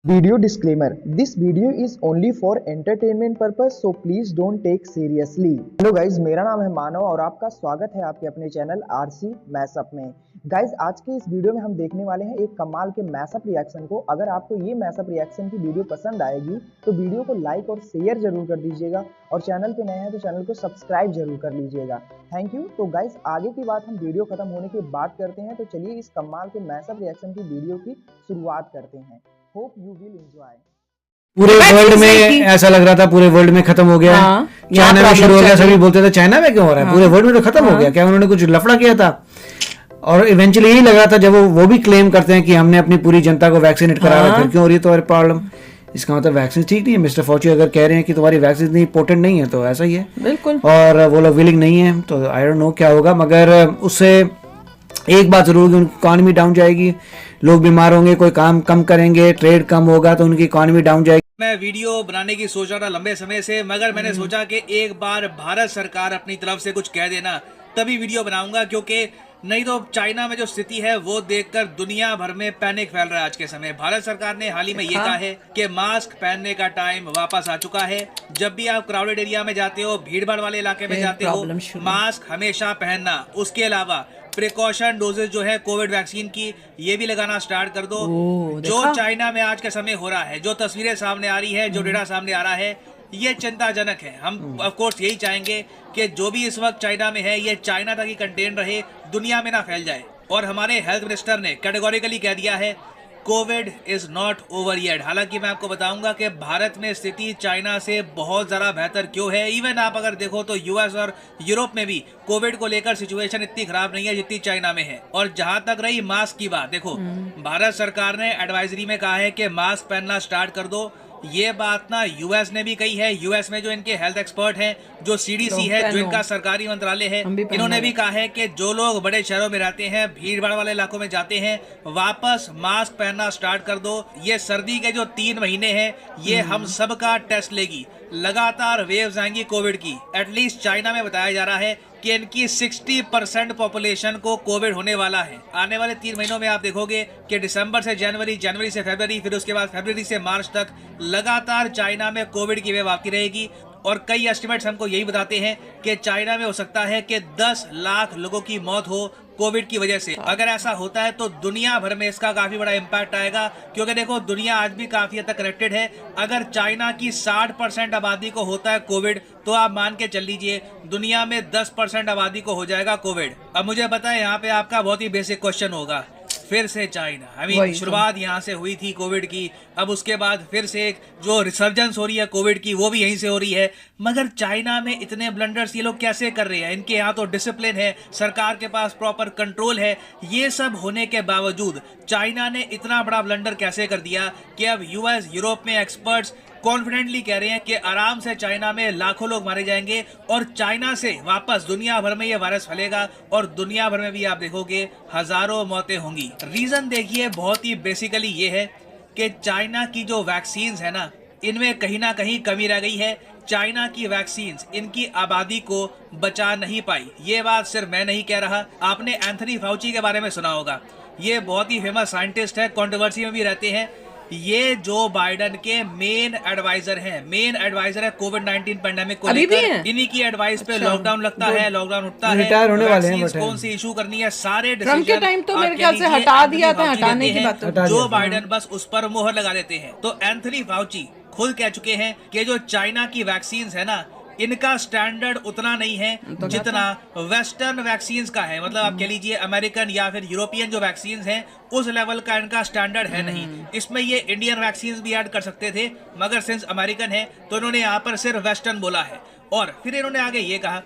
Video disclaimer: This video is only for entertainment purpose, so please don't take seriously. Hello guys, मेरा नाम है मानव और आपका स्वागत है आपके अपने चैनल आरसी मैशअप में। गाइज, आज के इस वीडियो में हम देखने वाले हैं एक कमाल के मैशअप रिएक्शन को। अगर आपको ये मैशअप रिएक्शन की वीडियो पसंद आएगी तो वीडियो को लाइक और शेयर जरूर कर दीजिएगा और चैनल पे नए हैं तो चैनल को सब्सक्राइब जरूर कर लीजिएगा। Thank you. तो गाइज, आगे की बात हम वीडियो खत्म होने के बाद करते हैं, तो चलिए इस कमाल के मैशअप रिएक्शन की वीडियो की शुरुआत करते हैं। Hope you will enjoy. पूरे वर्ल्ड में ऐसा लग रहा था पूरे वर्ल्ड में खत्म हो गया। चाइना में शुरू हो गया, सभी बोलते थे चाइना में क्यों हो रहा है, पूरे वर्ल्ड में तो खत्म हो गया। क्या उन्होंने कुछ लफड़ा किया था? और इवेंचुअली यही लग रहा था जब वो भी क्लेम करते हैं कि हमने अपनी पूरी जनता को वैक्सीनेट करा है, फिर क्यों हो रही है तुम्हारी प्रॉब्लम? इसका मतलब वैक्सीन ठीक नहीं है। मिस्टर फॉची अगर कह रहे हैं कि तुम्हारी वैक्सीन इतनी इंपॉर्टेंट नहीं है तो ऐसा ही है बिल्कुल। और वो लोग विलिंग नहीं है तो आई डोंट नो क्या होगा। मगर उससे एक बात जरूर कि उनकी इकॉनमी डाउन जाएगी, लोग बीमार होंगे, कोई काम कम करेंगे, ट्रेड कम होगा तो उनकी इकॉनमी डाउन जाएगी। मैं वीडियो बनाने की सोच रहा था लंबे समय से, मगर मैंने सोचा कि एक बार भारत सरकार अपनी तरफ से कुछ कह देना तभी वीडियो बनाऊंगा, क्योंकि नहीं तो चाइना में जो स्थिति है वो देखकर दुनिया भर में पैनिक फैल रहा है आज के समय। भारत सरकार ने हाल ही में ये कहा है कि मास्क पहनने का टाइम वापस आ चुका है। जब भी आप क्राउडेड एरिया में जाते हो, भीड़ भाड़ वाले इलाके में जाते हो, मास्क हमेशा पहनना। उसके अलावा प्रिकॉशन डोजेज जो है कोविड वैक्सीन की, ये भी लगाना स्टार्ट कर दो। जो चाइना में आज के समय हो रहा है, जो तस्वीरें सामने आ रही है, जो डेटा सामने आ रहा है, ये चिंताजनक है। हम ऑफ कोर्स यही चाहेंगे कि जो भी इस वक्त चाइना में है ये चाइना तक ही कंटेन रहे, दुनिया में ना फैल जाए। और हमारे हेल्थ मिनिस्टर ने कैटेगोरिकली कह दिया है Covid is not over yet. हालांकि मैं आपको बताऊंगा कि भारत में स्थिति चाइना से बहुत ज़्यादा बेहतर क्यों है। इवन आप अगर देखो तो यूएस और यूरोप में भी कोविड को लेकर सिचुएशन इतनी खराब नहीं है जितनी चाइना में है। और जहां तक रही मास्क की बात, देखो भारत सरकार ने एडवाइजरी में कहा है कि मास्क पहनना स्टार्ट कर दो। ये बात ना यूएस ने भी कही है। यूएस में जो इनके हेल्थ एक्सपर्ट हैं, जो सीडीसी है, जो इनका सरकारी मंत्रालय है, इन्होंने भी कहा है कि जो लोग बड़े शहरों में रहते हैं, भीड़ भाड़ वाले इलाकों में जाते हैं, वापस मास्क पहनना स्टार्ट कर ददो। ये सर्दी के जो 3 महीने हैं ये हम सबका टेस्ट लेगी। लगातार वेव्स आएंगी कोविड की। एटलीस्ट चाइना में बताया जा रहा है कि इनकी 60% पॉपुलेशन को कोविड होने वाला है। आने वाले 3 महीनों में आप देखोगे कि दिसंबर से जनवरी, जनवरी से फरवरी, फिर उसके बाद फरवरी से मार्च तक लगातार चाइना में कोविड की वेव आती रहेगी। और कई एस्टिमेट्स हमको यही बताते हैं कि चाइना में हो सकता है कि 10 लाख लोगों की मौत हो कोविड की वजह से। अगर ऐसा होता है तो दुनिया भर में इसका काफी बड़ा इम्पैक्ट आएगा, क्योंकि देखो दुनिया आज भी काफी हद तक कनेक्टेड है। अगर चाइना की 60% आबादी को होता है कोविड, तो आप मान के चल लीजिए दुनिया में 10% आबादी को हो जाएगा कोविड। अब मुझे पता है यहाँ पे आपका बहुत ही बेसिक क्वेश्चन होगा, फिर से चाइना, शुरुआत यहाँ से हुई थी कोविड की, अब उसके बाद फिर से एक जो रिसर्जेंस हो रही है कोविड की वो भी यहीं से हो रही है। मगर चाइना में इतने ब्लंडर्स ये लोग कैसे कर रहे हैं? इनके यहाँ तो डिसिप्लिन है, सरकार के पास प्रॉपर कंट्रोल है। ये सब होने के बावजूद चाइना ने इतना बड़ा ब्लंडर कैसे कर दिया कि अब यूएस, यूरोप में एक्सपर्ट्स कॉन्फिडेंटली कह रहे हैं कि आराम से चाइना में लाखों लोग मारे जाएंगे और चाइना से वापस दुनिया भर में ये वायरस फैलेगा और दुनिया भर में भी आप देखोगे हजारों मौतें होंगी। रीजन देखिए बहुत ही बेसिकली ये है कि चाइना की जो वैक्सीन्स है ना, इनमें कहीं ना कहीं कमी रह गई है। चाइना की वैक्सीन्स इनकी आबादी को बचा नहीं पाई। ये बात सिर्फ मैं नहीं कह रहा, आपने एंथनी फाउची के बारे में सुना होगा। ये बहुत ही फेमस साइंटिस्ट है, कंट्रोवर्सी में भी रहते हैं। ये जो बाइडन के मेन एडवाइजर हैं, मेन एडवाइजर है कोविड-19 पैंडेमिक को लेकर। इन्हीं की एडवाइस पे लॉकडाउन लगता है, लॉकडाउन उठता है, रिटायर होने वाले हैं, कौन सी इशू करनी है, सारे ट्रम्प के टाइम तो मेरे ख्याल से हटा दिया था, हटाने की बात जो बाइडन बस उस पर मोहर लगा देते हैं। तो एंथनी फाउची खुद कह चुके हैं कि जो चाइना की वैक्सीन है ना, इनका स्टैंडर्ड उतना नहीं है जितना वेस्टर्न वैक्सीन्स का है। मतलब आप कह लीजिए अमेरिकन या फिर यूरोपियन जो वैक्सीन्स हैं उस लेवल का इनका स्टैंडर्ड है नहीं। इसमें ये इंडियन वैक्सीन्स भी ऐड कर सकते थे, मगर सिंस अमेरिकन है तो इन्होंने यहाँ पर सिर्फ वेस्टर्न बोला है। और फिर इन्होंने आगे ये कहा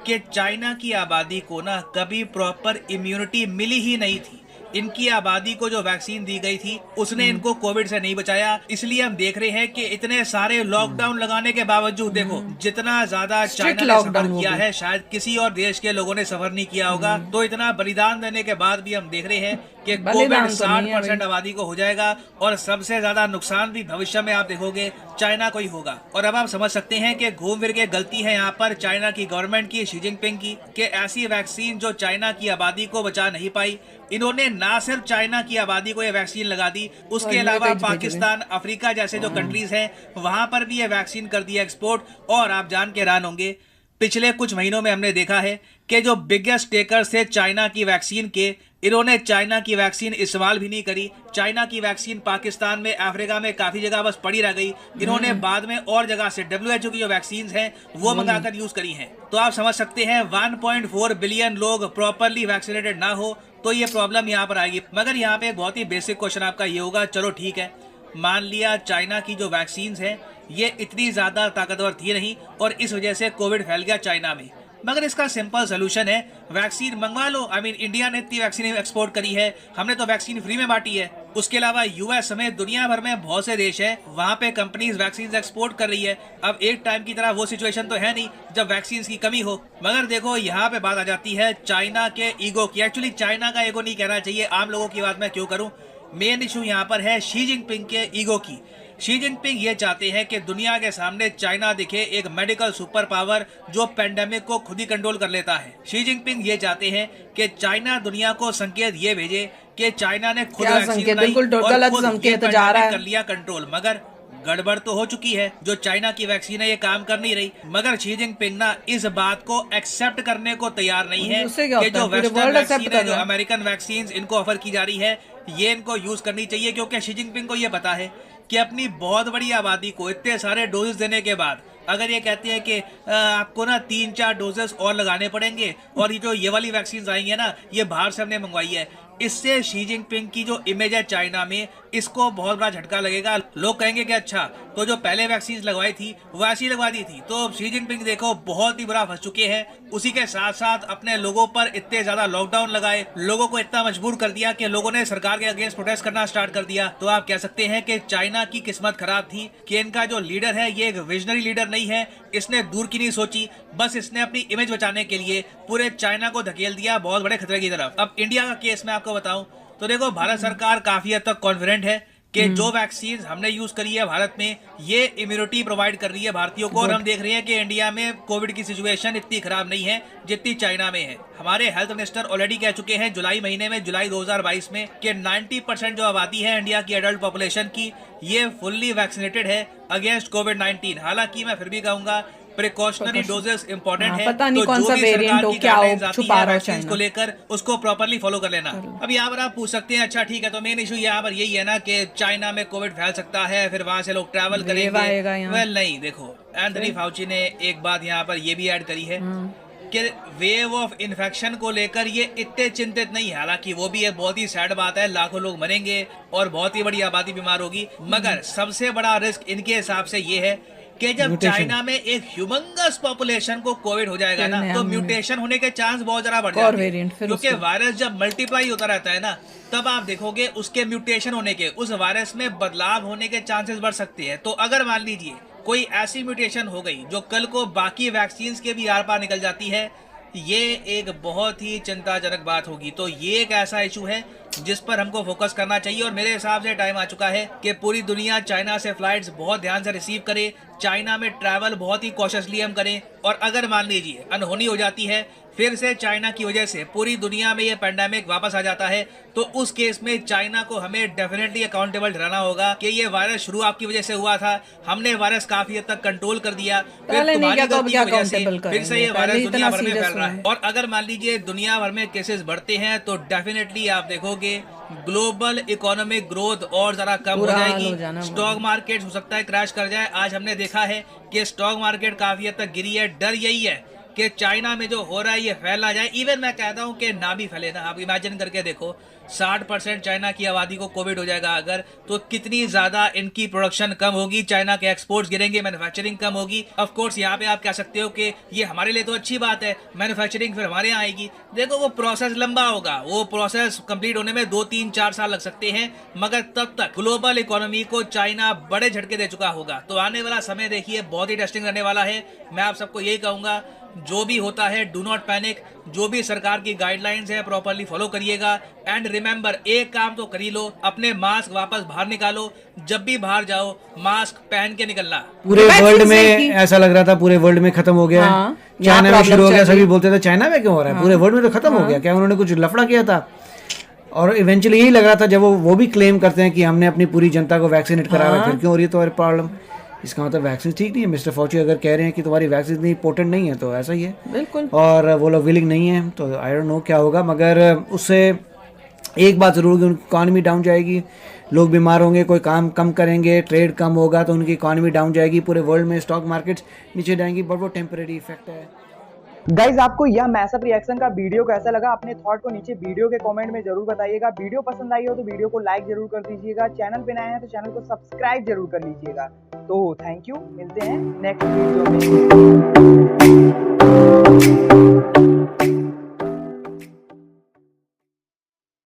कि चाइना की आबादी को ना कभी प्रॉपर इम्यूनिटी मिली ही नहीं थी। इनकी आबादी को जो वैक्सीन दी गई थी उसने इनको कोविड से नहीं बचाया। इसलिए हम देख रहे हैं कि इतने सारे लॉकडाउन लगाने के बावजूद देखो जितना ज्यादा चाइना ने सफर किया है शायद किसी और देश के लोगों ने सफर नहीं किया होगा। तो इतना बलिदान देने के बाद भी हम देख रहे हैं कि कोविड 60% आबादी को हो जाएगा और सबसे ज्यादा नुकसान भी भविष्य में आप देखोगे चाइना को ही होगा। और अब आप समझ सकते हैं कि घूम फिर के गलती है यहाँ पर चाइना की गवर्नमेंट की, शी जिनपिंग की, कि ऐसी वैक्सीन जो चाइना की आबादी को बचा नहीं पाई, इन्होंने ना सिर्फ चाइना की आबादी को ये वैक्सीन लगा दी, उसके अलावा पाकिस्तान, अफ्रीका जैसे जो कंट्रीज हैं वहां पर भी ये वैक्सीन कर दिया एक्सपोर्ट। और आप जान के हैरान होंगे, पिछले कुछ महीनों में हमने देखा है कि जो बिगेस्ट टेकर्स थे चाइना की वैक्सीन के, इन्होंने चाइना की वैक्सीन इस्तेमाल भी नहीं करी। चाइना की वैक्सीन पाकिस्तान में, अफ्रीका में काफी जगह बस पड़ी रह गई। इन्होंने बाद में और जगह से WHO की जो वैक्सीन हैं वो मंगाकर यूज करी हैं। तो आप समझ सकते हैं 1.4 बिलियन लोग प्रॉपरली वैक्सीनेटेड ना हो तो ये प्रॉब्लम यहाँ पर आएगी। मगर यहाँ पे एक बहुत ही बेसिक क्वेश्चन आपका ये होगा, चलो ठीक है, मान लिया चाइना की जो वैक्सीन है ये इतनी ज्यादा ताकतवर थी नहीं और इस वजह से कोविड फैल गया चाइना में, मगर इसका सिंपल सोल्यूशन है वैक्सीन मंगवा लो। इंडिया ने इतनी वैक्सीन एक्सपोर्ट करी है, हमने तो वैक्सीन फ्री में बांटी है। उसके अलावा यूएस समेत दुनिया भर में बहुत से देश हैं, वहां पे कंपनीज वैक्सीन एक्सपोर्ट कर रही है। अब एक टाइम की तरह वो सिचुएशन तो है नहीं जब वैक्सीन की कमी हो। मगर देखो यहाँ पे बात आ जाती है चाइना के ईगो की। एक्चुअली चाइना का ईगो नहीं कहना चाहिए, आम लोगों की बात मैं क्यों करूं। मेन इशू यहाँ पर है शी जिनपिंग के ईगो की। शी जिनपिंग ये चाहते हैं कि दुनिया के सामने चाइना दिखे एक मेडिकल सुपर पावर जो पेंडेमिक को खुद ही कंट्रोल कर लेता है। शी जिनपिंग ये चाहते हैं कि चाइना दुनिया को संकेत ये भेजे कि चाइना ने खुद वैक्सीन बनाई और खुद ये पेंडेमिक कर लिया कंट्रोल। मगर गड़बड़ तो हो चुकी है, जो चाइना की वैक्सीन है ये काम कर नहीं रही। मगर शी जिनपिंग ना इस बात को एक्सेप्ट करने को तैयार नहीं है कि जो वेस्टर्न वैक्सीन है, जो अमेरिकन वैक्सीन इनको ऑफर की जा रही है, ये इनको यूज करनी चाहिए। क्योंकि शी जिनपिंग को ये पता है कि अपनी बहुत बड़ी आबादी को इतने सारे डोजेस देने के बाद अगर ये कहते हैं कि आपको ना 3-4 डोजेस और लगाने पड़ेंगे और ये जो ये वाली वैक्सीन आएंगे ना ये बाहर से हमने मंगवाई है, इससे शी जिनपिंग की जो इमेज है चाइना में इसको बहुत बड़ा झटका लगेगा। लोग कहेंगे कि अच्छा तो जो पहले वैक्सीन लगवाई थी वो ऐसी लगवा दी थी। तो शी जिनपिंग देखो बहुत ही बुरा फंस चुके हैं। उसी के साथ साथ अपने लोगों पर इतने ज्यादा लॉकडाउन लगाए, लोगों को इतना मजबूर कर दिया कि लोगों ने सरकार के अगेंस्ट प्रोटेस्ट करना स्टार्ट कर दिया। तो आप कह सकते हैं कि चाइना की किस्मत खराब थी कि इनका जो लीडर है ये एक विजनरी लीडर नहीं है। इसने दूर की नहीं सोची, बस इसने अपनी इमेज बचाने के लिए पूरे चाइना को धकेल दिया बहुत बड़े खतरे की तरफ। अब इंडिया का केस में आपको बताऊं तो देखो भारत सरकार काफी हद तक कॉन्फिडेंट है कि जो वैक्सीन हमने यूज करी है भारत में ये इम्यूनिटी प्रोवाइड कर रही है भारतीयों को। और हम देख रहे हैं कि इंडिया में कोविड की सिचुएशन इतनी खराब नहीं है जितनी चाइना में है। हमारे हेल्थ मिनिस्टर ऑलरेडी कह चुके हैं जुलाई महीने में, जुलाई 2022 में, कि 90% जो आबादी है इंडिया की एडल्ट पॉपुलेशन की ये फुल्ली वैक्सीनेटेड है अगेंस्ट कोविड-19। हालांकि मैं फिर भी कहूंगा प्रिकॉशनरी डोजेस इंपॉर्टेंट है, पता नहीं तो कौन सा वेरिएंट हो, क्या हो, छुपा रहा है चाइना को लेकर उसको प्रॉपर्ली फॉलो कर लेना। अब यहाँ पर आप पूछ सकते हैं अच्छा ठीक है तो मेन इशू यहाँ पर यही है ना कि चाइना में कोविड फैल सकता है, फिर वहां से लोग ट्रैवल करेंगे। वेल नहीं, देखो एंथनी फाउची ने एक बात यहाँ पर ये भी ऐड करी है कि वेव ऑफ इन्फेक्शन को लेकर ये इतने चिंतित नहीं है। हालांकि वो भी एक बहुत ही सैड बात है, लाखों लोग मरेंगे और बहुत ही बड़ी आबादी बीमार होगी। मगर सबसे बड़ा रिस्क इनके हिसाब से ये है कि जब चाइना में एक ह्यूमंगस पॉपुलेशन को कोविड हो जाएगा ना तो म्यूटेशन होने के चांस बहुत ज्यादा बढ़ जाते हैं। क्योंकि वायरस जब मल्टीप्लाई होता रहता है ना तब आप देखोगे उसके म्यूटेशन होने के, उस वायरस में बदलाव होने के चांसेस बढ़ सकते हैं। तो अगर मान लीजिए कोई ऐसी म्यूटेशन हो गई जो कल को बाकी वैक्सीन के भी आर पार निकल जाती है, ये एक बहुत ही चिंताजनक बात होगी। तो ये एक ऐसा इशू है जिस पर हमको फोकस करना चाहिए। और मेरे हिसाब से टाइम आ चुका है कि पूरी दुनिया चाइना से फ्लाइट्स बहुत ध्यान से रिसीव करे, चाइना में ट्रैवल बहुत ही कॉशियसली हम करें। और अगर मान लीजिए अनहोनी हो जाती है, फिर से चाइना की वजह से पूरी दुनिया में ये पैंडेमिक वापस आ जाता है, तो उस केस में चाइना को हमें डेफिनेटली अकाउंटेबल ठहराना होगा कि ये वायरस शुरू आपकी वजह से हुआ था, हमने वायरस काफी हद तक कंट्रोल कर दिया, फिर तुम्हारी गलती की वजह से फिर से ये वायरस दुनिया भर में फैल रहा है। और अगर मान लीजिए दुनिया भर में केसेस बढ़ते हैं तो डेफिनेटली आप देखोगे ग्लोबल इकोनॉमिक ग्रोथ और जरा कम हो जाएगी, स्टॉक मार्केट हो सकता है क्रैश कर जाए। आज हमने देखा है कि स्टॉक मार्केट काफी हद तक गिरी है। डर यही है कि चाइना में जो हो रहा है ये फैल ना जाए। इवन मैं कहता हूं कि ना भी फैले ना, आप इमेजिन करके देखो 60% चाइना की आबादी को कोविड हो जाएगा अगर, तो कितनी ज्यादा इनकी प्रोडक्शन कम होगी, चाइना के एक्सपोर्ट्स गिरेंगे, मैन्युफैक्चरिंग कम होगी। ऑफ कोर्स यहाँ पे आप कह सकते हो कि ये हमारे लिए तो अच्छी बात है, मैन्युफैक्चरिंग फिर हमारे यहाँ आएगी। देखो वो प्रोसेस लंबा होगा, वो प्रोसेस कंप्लीट होने में 2-3-4 साल लग सकते हैं, मगर तब तक ग्लोबल इकोनॉमी को चाइना बड़े झटके दे चुका होगा। तो आने वाला समय देखिए बहुत ही टेस्टिंग रहने वाला है। मैं आप सबको यही कहूंगा जो भी होता है डू नॉट पैनिक, जो भी सरकार की गाइडलाइंस है प्रॉपर्ली फॉलो करिएगा। एंड रिमेंबर एक काम तो कर ही लो, अपने मास्क वापस बाहर निकालो, जब भी बाहर जाओ मास्क पहन के निकलना। पूरे वर्ल्ड में ऐसा लग रहा था पूरे वर्ल्ड में खत्म हो गया है, चाइना में शुरू हो गया। सभी बोलते थे चाइना में क्यों हो रहा है, पूरे वर्ल्ड में तो खत्म हो गया, क्या उन्होंने कुछ लफड़ा किया था? और इवेंचुअली यही लग रहा था जब वो भी क्लेम करते हैं कि हमने अपनी पूरी जनता को वैक्सीनेट करा है, फिर क्यों हो रही है तुम्हारी प्रॉब्लम? इसका मतलब वैक्सीन ठीक नहीं है। मिस्टर फॉची अगर कह रहे हैं कि तुम्हारी वैक्सीन इतनी इंपॉर्टेंट नहीं है तो ऐसा ही है, बिल्कुल। और वो लोग विलिंग नहीं है, तो आई डोंट नो क्या होगा। मगर उससे एक बात ज़रूर, उनकी इकॉनमी डाउन जाएगी, लोग बीमार होंगे, कोई काम कम करेंगे, ट्रेड कम होगा तो उनकी इकॉनमी डाउन जाएगी, पूरे वर्ल्ड में स्टॉक मार्केट्स नीचे जाएंगी, बट वो टेम्परेरी इफेक्ट है। गाइज आपको यह मैसअप रिएक्शन का वीडियो कैसा लगा, अपने थॉट को नीचे वीडियो के कमेंट में जरूर बताइएगा। वीडियो पसंद आई हो तो वीडियो को लाइक जरूर कर दीजिएगा, चैनल पे नए हैं तो चैनल को सब्सक्राइब जरूर कर लीजिएगा। तो थैंक यू, मिलते हैं नेक्स्ट वीडियो में।